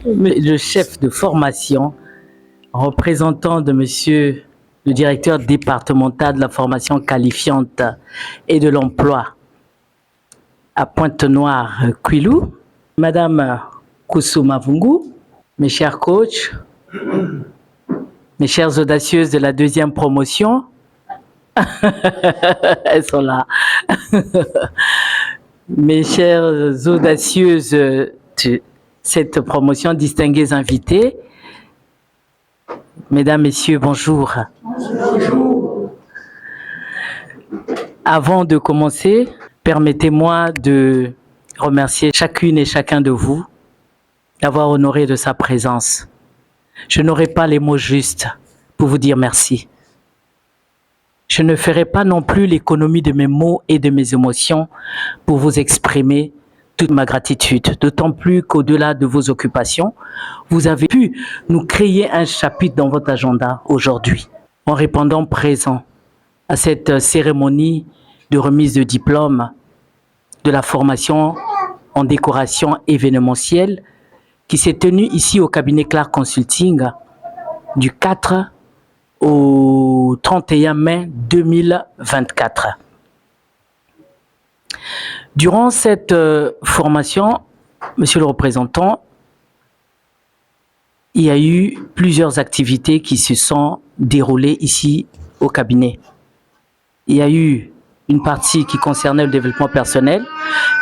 Le chef de formation, représentant de monsieur le directeur départemental de la formation qualifiante et de l'emploi à Pointe-Noire, Kwilu, madame Kusuma Vungu, mes chers coachs, mes chères audacieuses de la deuxième promotion, elles sont là, mes chères audacieuses de cette promotion, distingués invités, mesdames, messieurs, bonjour. Bonjour. Avant de commencer, permettez-moi de remercier chacune et chacun de vous d'avoir honoré de sa présence. Je n'aurai pas les mots justes pour vous dire merci. Je ne ferai pas non plus l'économie de mes mots et de mes émotions pour vous exprimer toute ma gratitude, d'autant plus qu'au-delà de vos occupations, vous avez pu nous créer un chapitre dans votre agenda aujourd'hui, en répondant présent à cette cérémonie de remise de diplôme de la formation en décoration événementielle qui s'est tenue ici au cabinet Clark Consulting du 4 au 31 mai 2024. Durant cette formation, monsieur le représentant, il y a eu plusieurs activités qui se sont déroulées ici au cabinet. Il y a eu une partie qui concernait le développement personnel,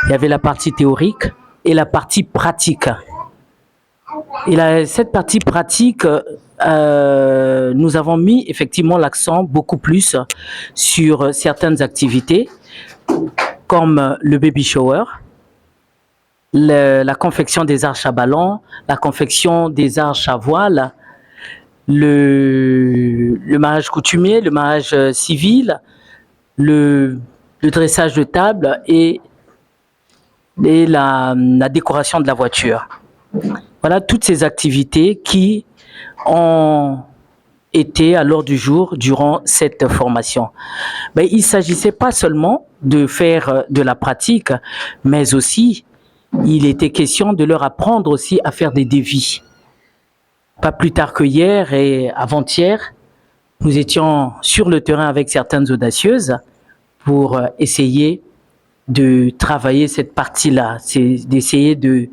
il y avait la partie théorique et la partie pratique. Et cette partie pratique, nous avons mis effectivement l'accent beaucoup plus sur certaines activités comme le baby shower, la confection des arches à ballon, la confection des arches à voile, le mariage coutumier, le mariage civil, le dressage de table et la décoration de la voiture. Voilà toutes ces activités qui ont été à l'ordre du jour durant cette formation. Mais il ne s'agissait pas seulement de faire de la pratique, mais aussi il était question de leur apprendre aussi à faire des devis. Pas plus tard que hier et avant-hier, nous étions sur le terrain avec certaines audacieuses pour essayer de travailler cette partie-là, c'est d'essayer de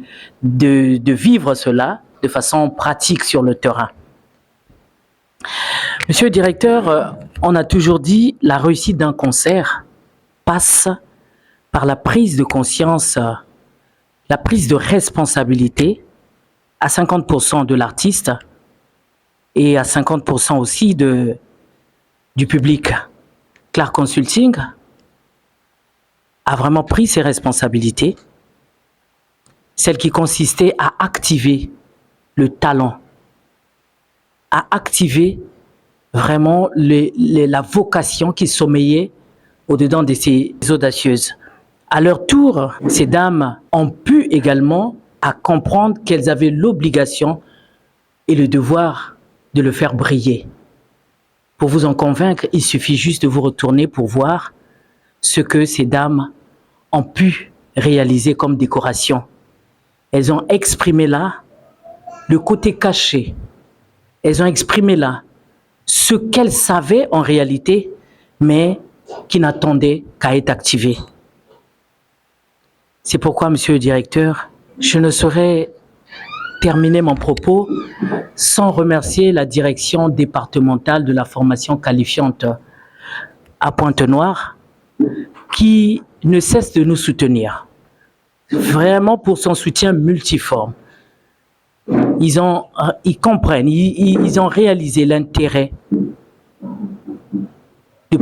vivre cela de façon pratique sur le terrain. Monsieur le directeur, on a toujours dit la réussite d'un concert passe par la prise de conscience, la prise de responsabilité à 50% de l'artiste et à 50% aussi du public. Clark Consulting a vraiment pris ses responsabilités, celles qui consistaient à activer le talent, à activer vraiment la vocation qui sommeillait au-dedans de ces audacieuses. À leur tour, ces dames ont pu également à comprendre qu'elles avaient l'obligation et le devoir de le faire briller. Pour vous en convaincre, il suffit juste de vous retourner pour voir ce que ces dames ont pu réaliser comme décoration. Elles ont exprimé là le côté caché. Elles ont exprimé là ce qu'elles savaient en réalité, mais qui n'attendaient qu'à être activées. C'est pourquoi, monsieur le directeur, je ne saurais terminer mon propos sans remercier la direction départementale de la formation qualifiante à Pointe-Noire, qui ne cesse de nous soutenir, vraiment pour son soutien multiforme. Ils comprennent, ils ont réalisé l'intérêt de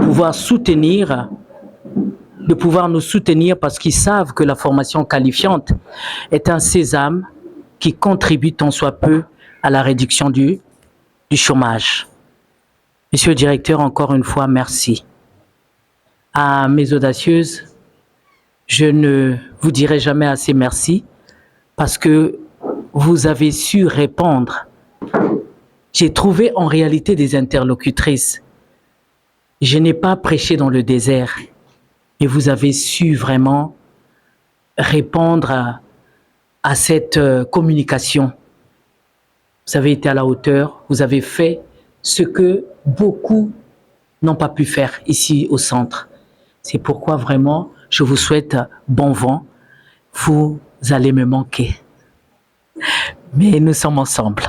pouvoir nous soutenir parce qu'ils savent que la formation qualifiante est un sésame qui contribue tant soit peu à la réduction du chômage. Monsieur le directeur, encore une fois, merci. À mes audacieuses, je ne vous dirai jamais assez merci parce que vous avez su répondre. J'ai trouvé en réalité des interlocutrices. Je n'ai pas prêché dans le désert, mais vous avez su vraiment répondre à cette communication Vous avez été à la hauteur, vous avez fait ce que beaucoup n'ont pas pu faire ici au centre. C'est pourquoi vraiment, je vous souhaite bon vent. Vous allez me manquer. Mais nous sommes ensemble.